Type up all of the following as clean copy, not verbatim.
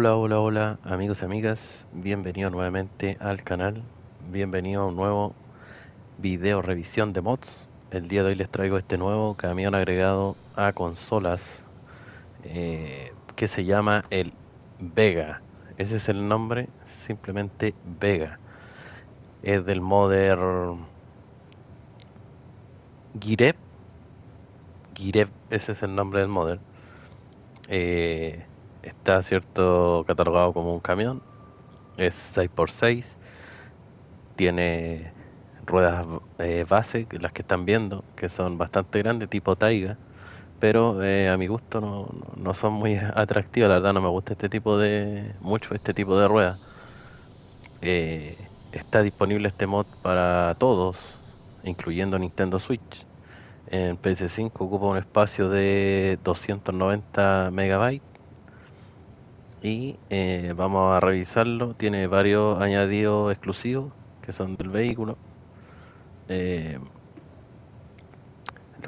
Hola, hola, hola, amigos y amigas, bienvenido nuevamente al canal, bienvenido a un nuevo video revisión de mods. El día de hoy les traigo este nuevo camión agregado a consolas que se llama el Vega. Ese es el nombre, simplemente Vega. Es del modder Gireb, Gireb, ese es el nombre del modder. Eh, Está cierto catalogado como un camión, es 6x6. Tiene ruedas base, las que están viendo, que son bastante grandes, tipo Taiga, pero a mi gusto no son muy atractivas, la verdad no me gusta mucho este tipo de ruedas. Está disponible este mod para todos, incluyendo Nintendo Switch. En PS5 ocupa un espacio de 290 megabytes y vamos a revisarlo. Tiene varios añadidos exclusivos que son del vehículo. Eh,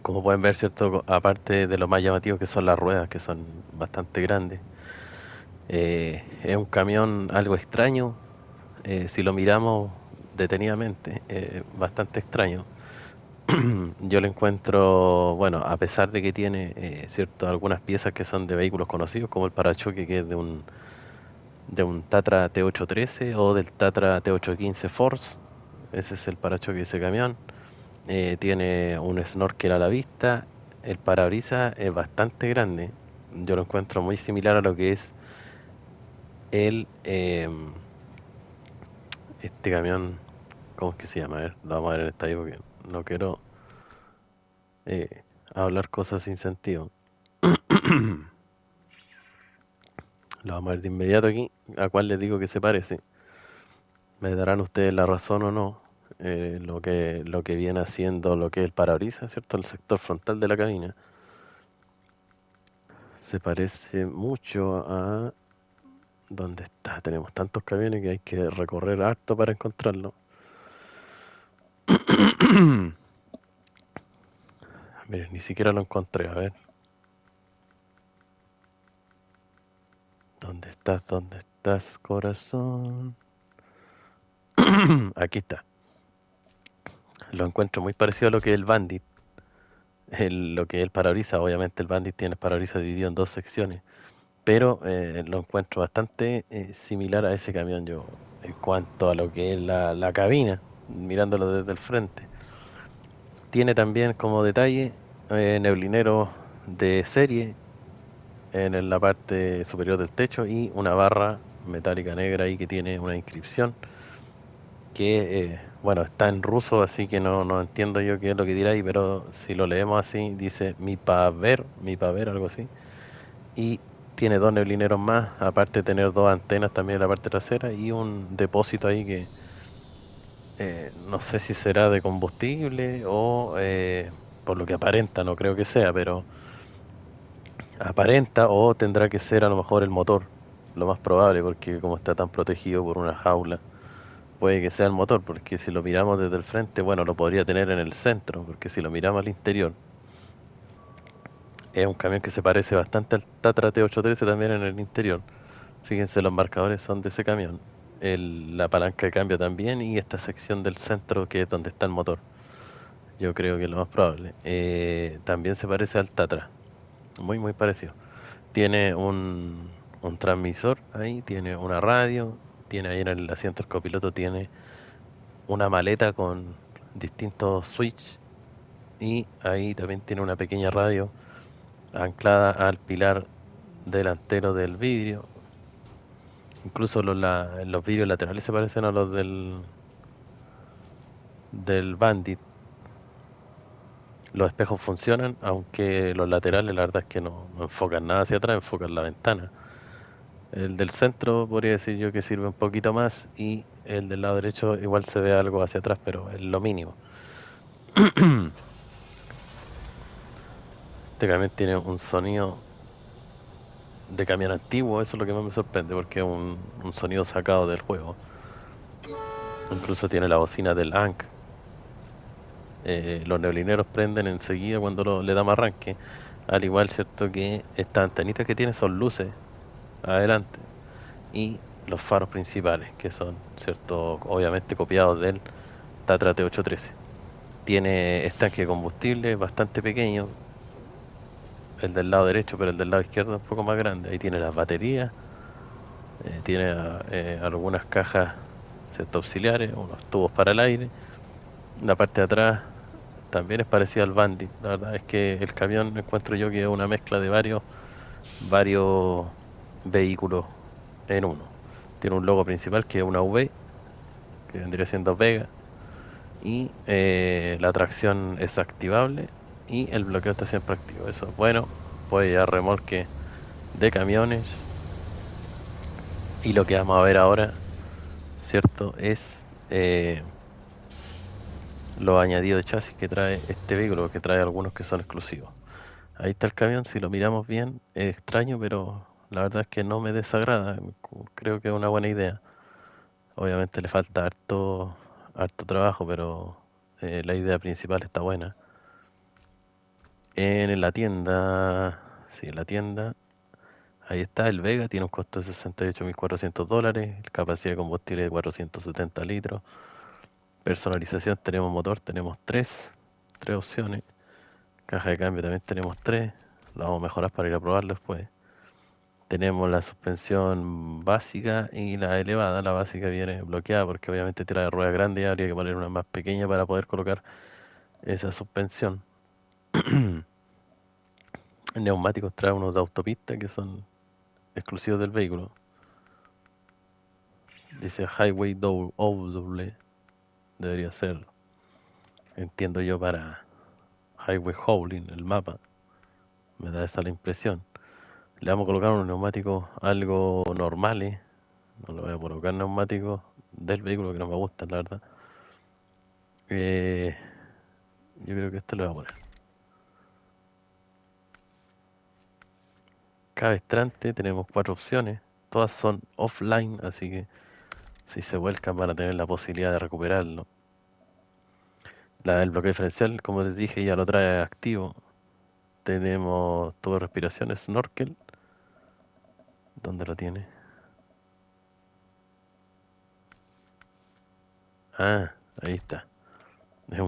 Como pueden ver, ¿cierto? Aparte de lo más llamativo que son las ruedas, que son bastante grandes. Es un camión algo extraño, si lo miramos detenidamente, bastante extraño. Yo lo encuentro, bueno, a pesar de que tiene, cierto, algunas piezas que son de vehículos conocidos, como el parachoque que es de un Tatra T813 o del Tatra T815 Force. Ese es el parachoque de ese camión. Tiene un snorkel a la vista. El parabrisas es bastante grande. Yo lo encuentro muy similar a lo que es el este camión. ¿Cómo es que se llama? A ver, lo vamos a ver en esta ahí porque no quiero eh, hablar cosas sin sentido. Lo vamos a ver de inmediato aquí. ¿A cuál les digo que se parece? Me darán ustedes la razón o no. Lo que viene haciendo lo que es el parabrisas, ¿cierto? El sector frontal de la cabina. Se parece mucho a... ¿Dónde está? Tenemos tantos camiones que hay que recorrer harto para encontrarlo. Miren, ni siquiera lo encontré. A ver, ¿dónde estás? ¿Dónde estás, corazón? Aquí está. Lo encuentro muy parecido a lo que es el Bandit. Lo que es el parabrisas. Obviamente el Bandit tiene el parabrisas dividido en dos secciones. Pero lo encuentro bastante similar a ese camión yo. En cuanto a lo que es la cabina, mirándolo desde el frente. Tiene también como detalle neblinero de serie en la parte superior del techo y una barra metálica negra ahí que tiene una inscripción que, bueno, está en ruso, así que no entiendo yo qué es lo que dirá ahí, pero si lo leemos así, dice mi paver, algo así. Y tiene dos neblineros más, aparte de tener dos antenas también en la parte trasera y un depósito ahí que no sé si será de combustible o por lo que aparenta, no creo que sea, pero aparenta o tendrá que ser a lo mejor el motor, lo más probable, porque como está tan protegido por una jaula, puede que sea el motor, porque si lo miramos desde el frente, bueno, lo podría tener en el centro, porque si lo miramos al interior, es un camión que se parece bastante al Tatra T813 también en el interior. Fíjense, los marcadores son de ese camión. La palanca de cambio también y esta sección del centro que es donde está el motor. Yo creo que es lo más probable. También se parece al Tatra, muy muy parecido. Tiene un transmisor ahí, tiene una radio, tiene ahí en el asiento del copiloto, tiene una maleta con distintos switch y ahí también tiene una pequeña radio anclada al pilar delantero del vidrio. Incluso los vidrios laterales se parecen a los del Bandit. Los espejos funcionan, aunque los laterales la verdad es que no enfocan nada hacia atrás, enfocan la ventana. El del centro podría decir yo que sirve un poquito más y el del lado derecho igual se ve algo hacia atrás, pero es lo mínimo. Este camión tiene un sonido de camión antiguo, eso es lo que más me sorprende porque es un sonido sacado del juego. Incluso tiene la bocina del ANC. Los neblineros prenden enseguida cuando le damos arranque. Al igual, cierto, que estas antenitas que tiene son luces adelante. y los faros principales, que son, cierto, obviamente copiados del Tatra T813. Tiene estanque de combustible bastante pequeño, el del lado derecho, pero el del lado izquierdo es un poco más grande. Ahí tiene las baterías, tiene algunas cajas, cierto, auxiliares, unos tubos para el aire. La parte de atrás también es parecida al Bandit. La verdad es que el camión encuentro yo que es una mezcla de varios vehículos en uno. Tiene un logo principal que es una V, que vendría siendo Vega, y la tracción es activable y el bloqueo está siempre activo. Eso es bueno, puede llevar remolque de camiones. Y lo que vamos a ver ahora, ¿cierto? Es eh, los añadidos de chasis que trae este vehículo, que trae algunos que son exclusivos. Ahí está el camión, si lo miramos bien, es extraño, pero la verdad es que no me desagrada. Creo que es una buena idea. Obviamente le falta harto trabajo, pero la idea principal está buena. En la tienda, sí, en la tienda, ahí está el Vega, tiene un costo de $68.400, capacidad de combustible de 470 litros. Personalización, tenemos motor, tenemos tres opciones. Caja de cambio también tenemos tres. La vamos a mejorar para ir a probarlo después. Tenemos la suspensión básica y la elevada. La básica viene bloqueada porque obviamente trae ruedas grandes y habría que poner una más pequeña para poder colocar esa suspensión. Neumáticos trae unos de autopista que son exclusivos del vehículo. Dice Highway Double, debería ser, entiendo yo, para Highway Hauling, el mapa. Me da esa la impresión. Le vamos a colocar unos neumáticos algo normales. No le voy a colocar neumáticos del vehículo que no me gustan, la verdad. Eh, yo creo que esto le voy a poner. Cabestrante, tenemos cuatro opciones. Todas son offline, así que si se vuelcan van a tener la posibilidad de recuperarlo. La del bloqueo diferencial, como les dije, ya lo trae activo. Tenemos tubo de respiración, snorkel. ¿Dónde lo tiene? Ah, ahí está. Es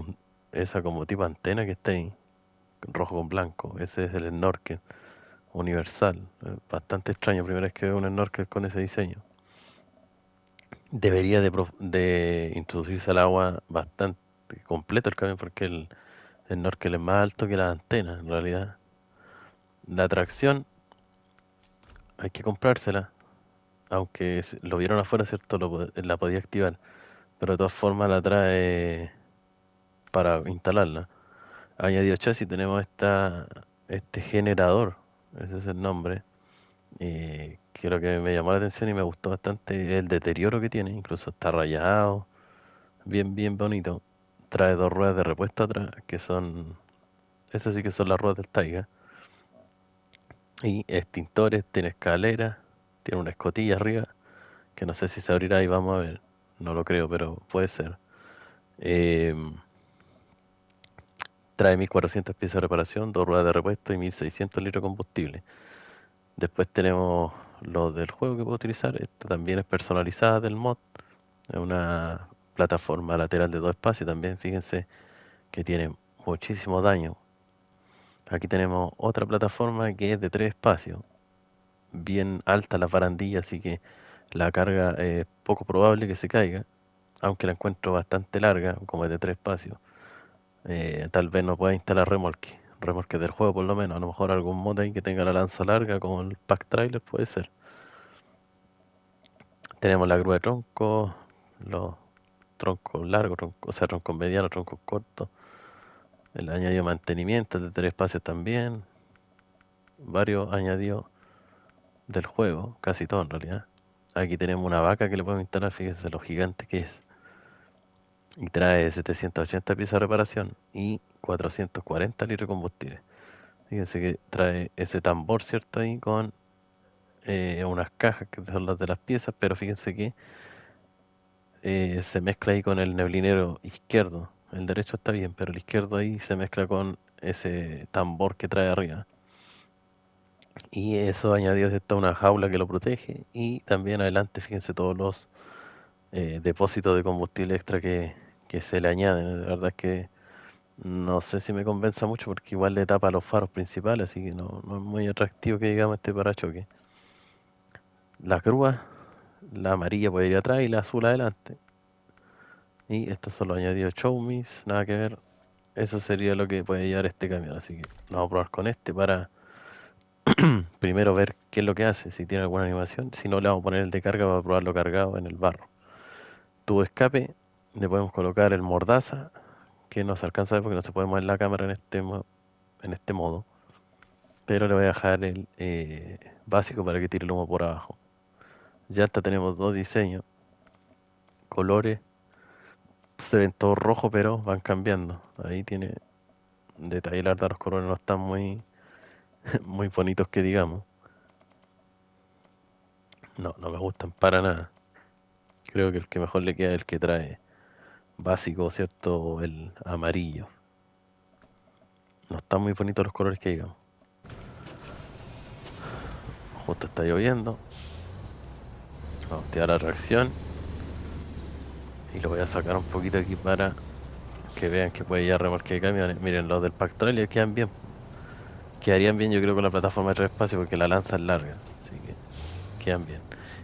esa como tipo antena que está ahí, rojo con blanco. Ese es el snorkel universal. Bastante extraño, primera vez que veo un snorkel con ese diseño. Debería de introducirse al agua bastante completo el camión porque el snorkel es más alto que la antena en realidad. La tracción hay que comprársela, aunque lo vieron afuera, ¿cierto? La podía activar, pero de todas formas la trae para instalarla. Añadido chasis tenemos este generador, ese es el nombre, que lo que me llamó la atención y me gustó bastante es el deterioro que tiene, incluso está rayado, bien bonito. Trae dos ruedas de repuesto atrás, esas sí que son las ruedas del Taiga, y extintores, tiene escalera, tiene una escotilla arriba, que no sé si se abrirá y vamos a ver, no lo creo, pero puede ser. Em, Trae 1.400 piezas de reparación, dos ruedas de repuesto y 1.600 litros de combustible. Después tenemos lo del juego que puedo utilizar. Esta también es personalizada del mod. Es una plataforma lateral de dos espacios también. Fíjense que tiene muchísimo daño. Aquí tenemos otra plataforma que es de tres espacios. Bien alta la barandilla, así que la carga es poco probable que se caiga. Aunque la encuentro bastante larga, como es de tres espacios. Tal vez no pueda instalar remolque del juego por lo menos, a lo mejor algún mod ahí que tenga la lanza larga como el pack trailer puede ser. Tenemos la grúa de tronco, los troncos largos, o sea, troncos medianos, troncos cortos, el añadido mantenimiento de tres espacios también, varios añadidos del juego, casi todo en realidad. Aquí tenemos una vaca que le podemos instalar, fíjense lo gigante que es. Y trae 780 piezas de reparación y 440 litros de combustible. Fíjense que trae ese tambor, ¿cierto? Ahí con unas cajas que son las de las piezas, pero fíjense que se mezcla ahí con el neblinero izquierdo. El derecho está bien, pero el izquierdo ahí se mezcla con ese tambor que trae arriba. Y eso añadido está una jaula que lo protege. Y también adelante, fíjense todos los depósitos de combustible extra que se le añaden. La verdad es que no sé si me convenza mucho porque igual le tapa los faros principales, así que no es muy atractivo que digamos este parachoque. Las grúas, la amarilla puede ir atrás y la azul adelante. Y estos son los añadidos Showme's, nada que ver. Eso sería lo que puede llevar este camión, así que lo vamos a probar con este para primero ver qué es lo que hace, si tiene alguna animación. Si no, le vamos a poner el de carga para probarlo cargado en el barro. Tubo de escape, le podemos colocar el mordaza, que no se alcanza a ver porque no se puede mover la cámara en este modo. Pero le voy a dejar el básico para que tire el humo por abajo. Ya hasta tenemos dos diseños, colores, se ven todos rojos pero van cambiando. Ahí tiene detalle, la verdad los colores no están muy bonitos que digamos. No me gustan para nada. Creo que el que mejor le queda es el que trae básico, ¿cierto? El amarillo. No están muy bonitos los colores que digamos. Justo está lloviendo. Vamos a tirar la reacción. Y lo voy a sacar un poquito aquí para que vean que puede ya remolque de camiones. Miren, los del Pack Trailer quedan bien. Quedarían bien yo creo con la plataforma de tres espacios porque la lanza es larga. Así que quedan bien.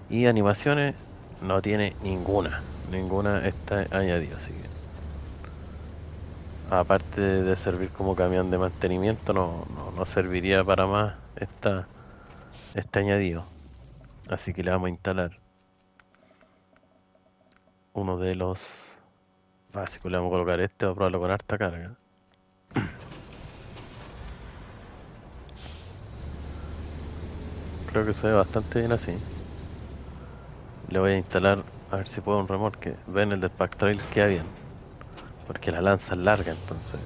Y animaciones no tiene ninguna. Ninguna está añadida. Así que aparte de servir como camión de mantenimiento no serviría para más este añadido. Así que le vamos a instalar uno de los básicos. Le vamos a colocar este, va a probarlo con harta carga. Creo que se ve bastante bien así. Le voy a instalar, a ver si puedo un remolque. Ven, el del Pack Trail queda bien. Porque la lanza es larga, entonces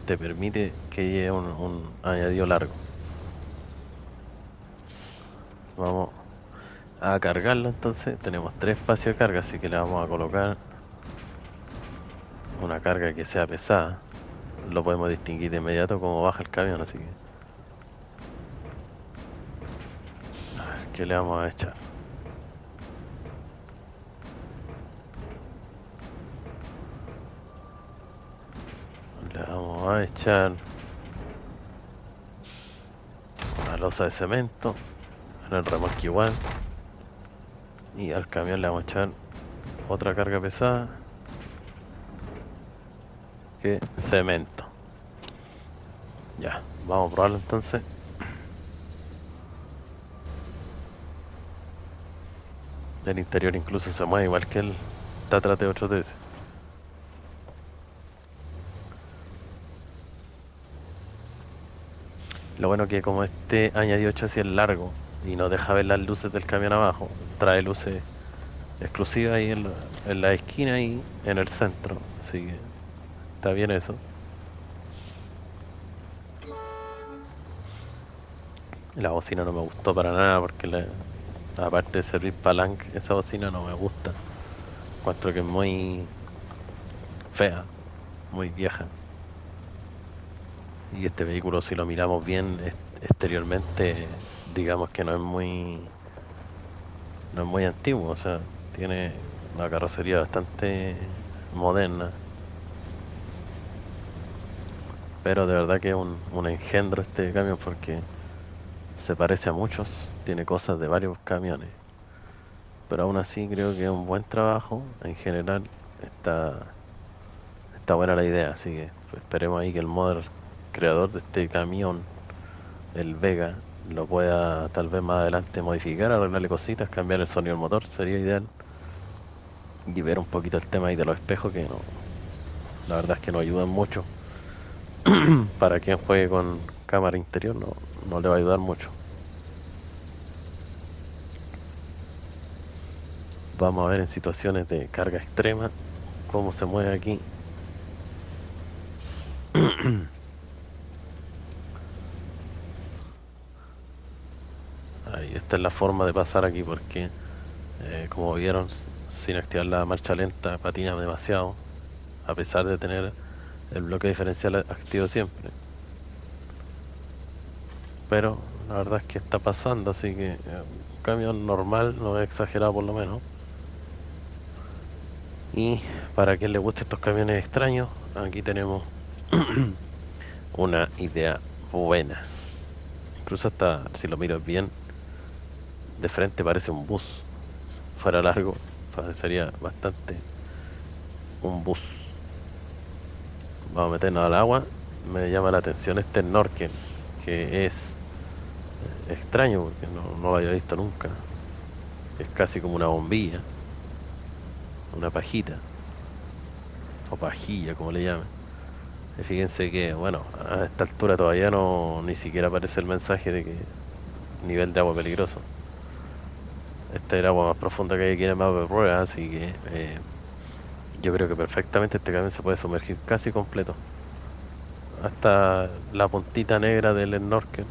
te permite que lleve un añadido largo. Vamos a cargarlo entonces. Tenemos tres espacios de carga, así que le vamos a colocar una carga que sea pesada. Lo podemos distinguir de inmediato como baja el camión, así que a ver qué le vamos a echar. Le vamos a echar una losa de cemento en el remolque igual, y al camión le vamos a echar otra carga pesada que cemento. Ya, vamos a probarlo entonces. El interior incluso se mueve igual que el Tatra T8TS. Lo bueno que como este añadido chasis es largo y no deja ver las luces del camión abajo, trae luces exclusivas ahí en la esquina y en el centro. Así que está bien eso. La bocina no me gustó para nada porque aparte de servir palanca, esa bocina no me gusta. Encuentro que es muy fea, muy vieja. Y este vehículo, si lo miramos bien exteriormente, digamos que no es muy antiguo, o sea, tiene una carrocería bastante moderna, pero de verdad que es un engendro este camión porque se parece a muchos, tiene cosas de varios camiones, pero aún así creo que es un buen trabajo. En general está, está buena la idea, así que esperemos ahí que el modder creador de este camión, el Vega, lo pueda tal vez más adelante modificar, arreglarle cositas, cambiar el sonido del motor, sería ideal. Y ver un poquito el tema ahí de los espejos, que no, la verdad es que no ayudan mucho. Para quien juegue con cámara interior no le va a ayudar mucho. Vamos a ver en situaciones de carga extrema cómo se mueve aquí. Ahí, esta es la forma de pasar aquí porque como vieron, sin activar la marcha lenta patina demasiado, a pesar de tener el bloque diferencial activo siempre. Pero la verdad es que está pasando, así que un camión normal, no es exagerado por lo menos. Y para quien le guste estos camiones extraños, aquí tenemos una idea buena. Incluso hasta si lo miro bien, de frente parece un bus. Fuera largo, parecería bastante un bus. Vamos a meternos al agua. Me llama la atención este snorkel, que es extraño porque no lo había visto nunca. Es casi como una bombilla, una pajita, o pajilla, como le llaman. Y fíjense que, bueno, a esta altura todavía no ni siquiera aparece el mensaje de que nivel de agua peligroso. Esta es el agua más profunda que hay aquí en el mapa de prueba, así que yo creo que perfectamente este camión se puede sumergir casi completo. Hasta la puntita negra del snorkel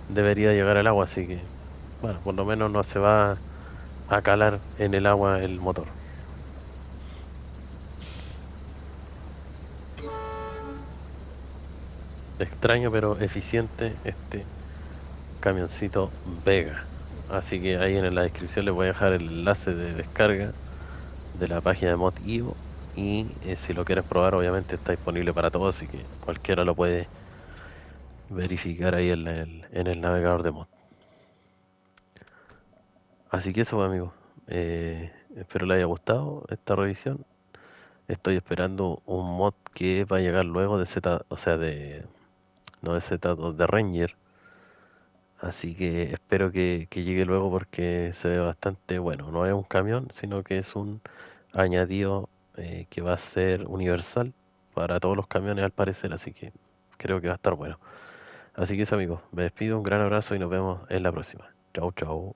debería llegar al agua, así que, bueno, por lo menos no se va a calar en el agua el motor. Extraño pero eficiente este camioncito Vega. Así que ahí en la descripción les voy a dejar el enlace de descarga de la página de Mod.io y si lo quieres probar obviamente está disponible para todos, así que cualquiera lo puede verificar ahí en el navegador de Mod. Así que eso, amigos. Espero les haya gustado esta revisión. Estoy esperando un mod que va a llegar luego de Z, o sea, no de Z2, de Ranger. Así que espero que llegue luego porque se ve bastante bueno. No es un camión, sino que es un añadido que va a ser universal para todos los camiones al parecer. Así que creo que va a estar bueno. Así que eso, amigos, me despido, un gran abrazo y nos vemos en la próxima. Chao, chao.